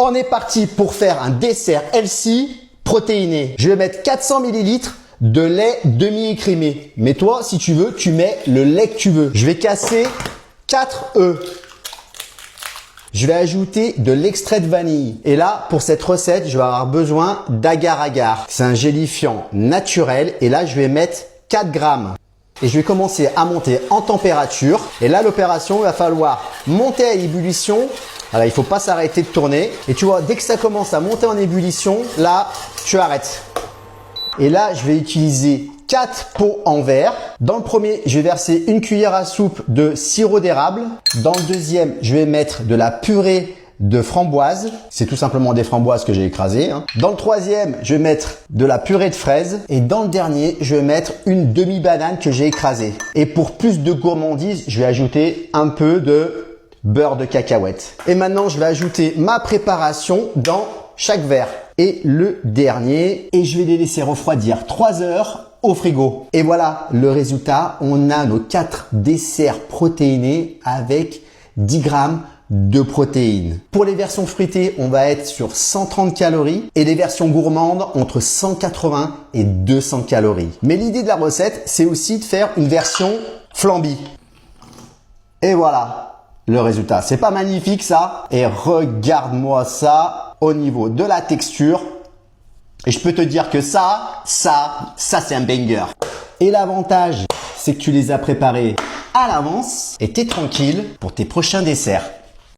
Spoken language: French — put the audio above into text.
On est parti pour faire un dessert healthy protéiné. Je vais mettre 400 ml de lait demi-écrémé. Mais toi, si tu veux, tu mets le lait que tu veux. Je vais casser 4 œufs. Je vais ajouter de l'extrait de vanille. Et là, pour cette recette, je vais avoir besoin d'agar-agar. C'est un gélifiant naturel. Et là, je vais mettre 4 grammes. Et je vais commencer à monter en température. Et là, l'opération, il va falloir monter à ébullition. Alors, il ne faut pas s'arrêter de tourner. Et tu vois, dès que ça commence à monter en ébullition, là, tu arrêtes. Et là, je vais utiliser 4 pots en verre. Dans le premier, je vais verser une cuillère à soupe de sirop d'érable. Dans le deuxième, je vais mettre de la purée de framboise. C'est tout simplement des framboises que j'ai écrasées. Dans le troisième, je vais mettre de la purée de fraises. Et dans le dernier, je vais mettre une demi-banane que j'ai écrasée. Et pour plus de gourmandise, je vais ajouter un peu de beurre de cacahuète. Et maintenant, je vais ajouter ma préparation dans chaque verre. Et le dernier, et je vais les laisser refroidir 3 heures au frigo. Et voilà le résultat. On a nos 4 desserts protéinés avec 10 grammes de protéines. Pour les versions fruitées, on va être sur 130 calories et les versions gourmandes entre 180 et 200 calories. Mais l'idée de la recette, c'est aussi de faire une version flambi. Et voilà le résultat. C'est pas magnifique ça? Et regarde-moi ça au niveau de la texture. Et je peux te dire que ça c'est un banger. Et l'avantage, c'est que tu les as préparés à l'avance et t'es tranquille pour tes prochains desserts.